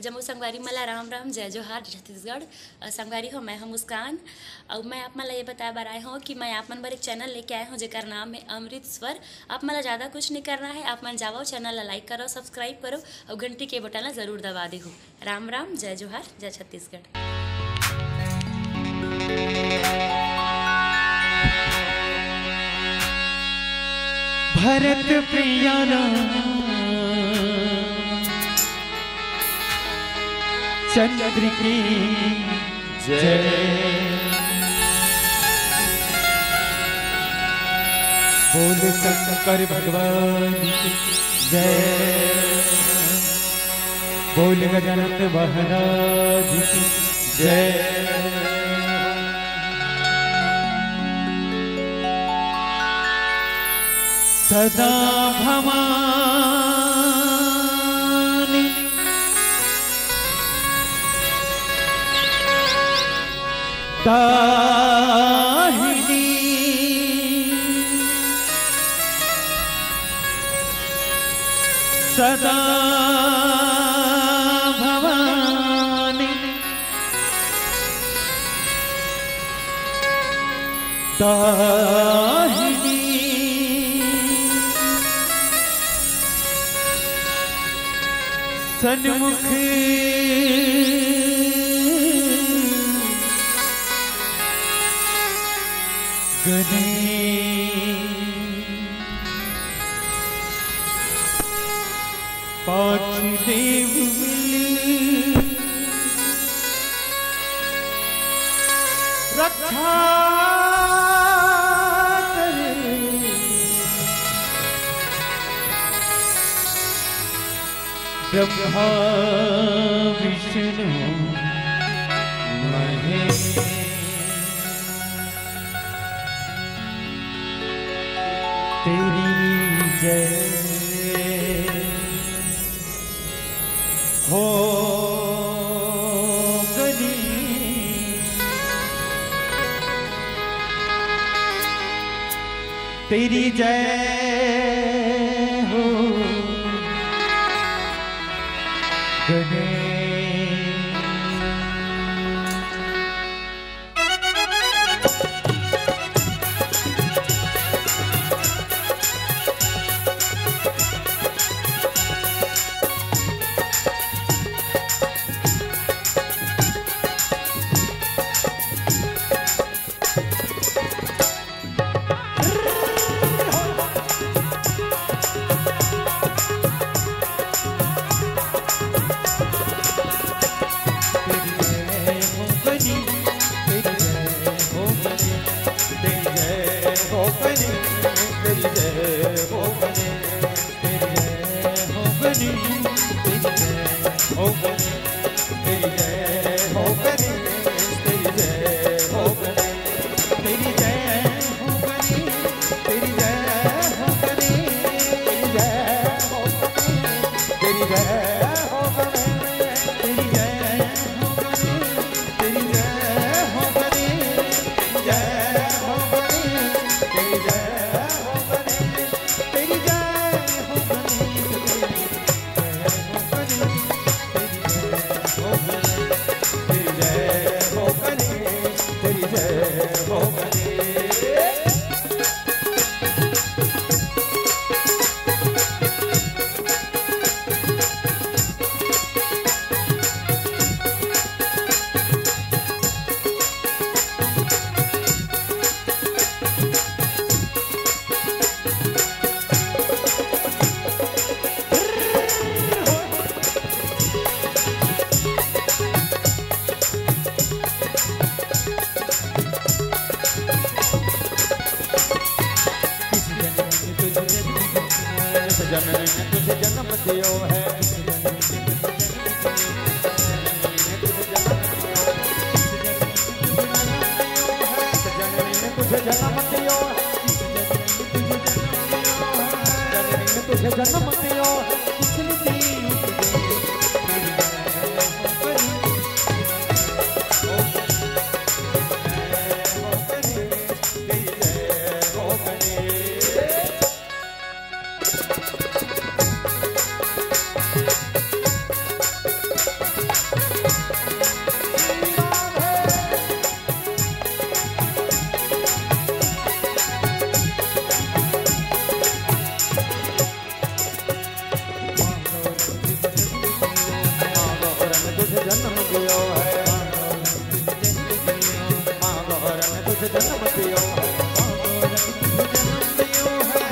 जम्मू संगवारी मला राम राम जय जोहार छत्तीसगढ़। संगवारी हो, मैं हूँ मुस्कान और मैं आप मला ये बताया बार आए हूँ कि मैं आप मन बर एक चैनल लेके आए हूँ जेकर नाम है अमृत स्वर। आप मला ज़्यादा कुछ नहीं करना है, आप मन जाओ चैनल ला लाइक करो, सब्सक्राइब करो और घंटी के बटन ला ज़रूर दबा दे हो। राम राम जय जोहार जय छत्तीसगढ़। भरत प्रिया चंद्र की जय, बोल शंकर भगवान की जय, बोल गजानन महाराज की जय। सदा भवानी दाहिनी सदा भवानी दाहिनी सन्मुख पांच देव मिली रक्षा करे, ब्रह्मा विष्णु महेश। तेरी जय हो गली, तेरी जय हो गली। जननी ने तुझे जन्म दियो है, जननी ने तुझे जन्म दियो है, जननी ने तुझे जन्म दियो है। जन्म दियो है माँ गौरा ने तुझे जन्म दियो है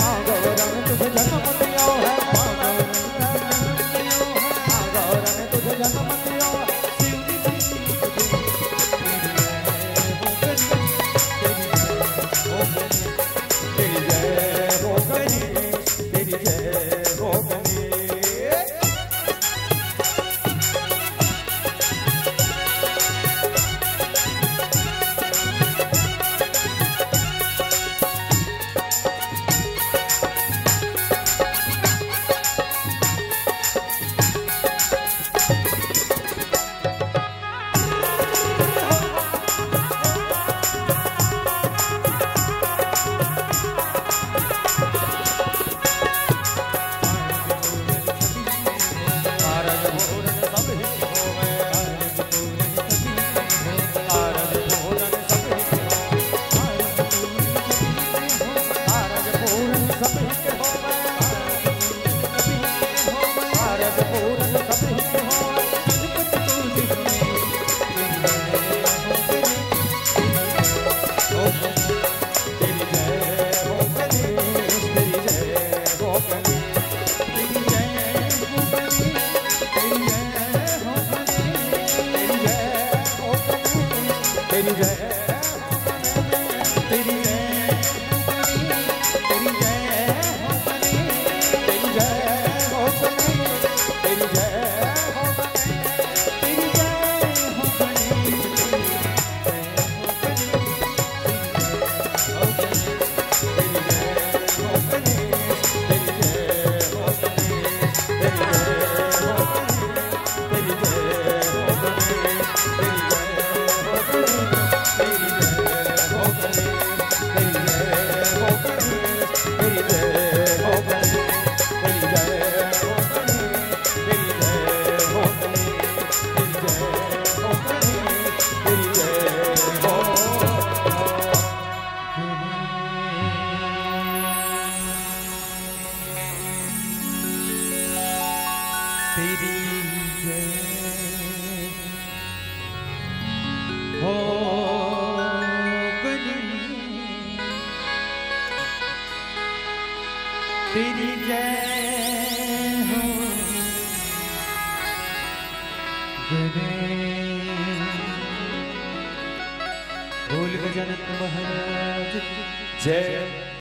माँ गौरा ने तुझे जन्म दियो है माँ गौरा ने तुझे जन्म दियो है तेरी जय हो गणेश तेरी जय हो गणेश तेरी जय हो गणेश बोल गजानन महाराज जय।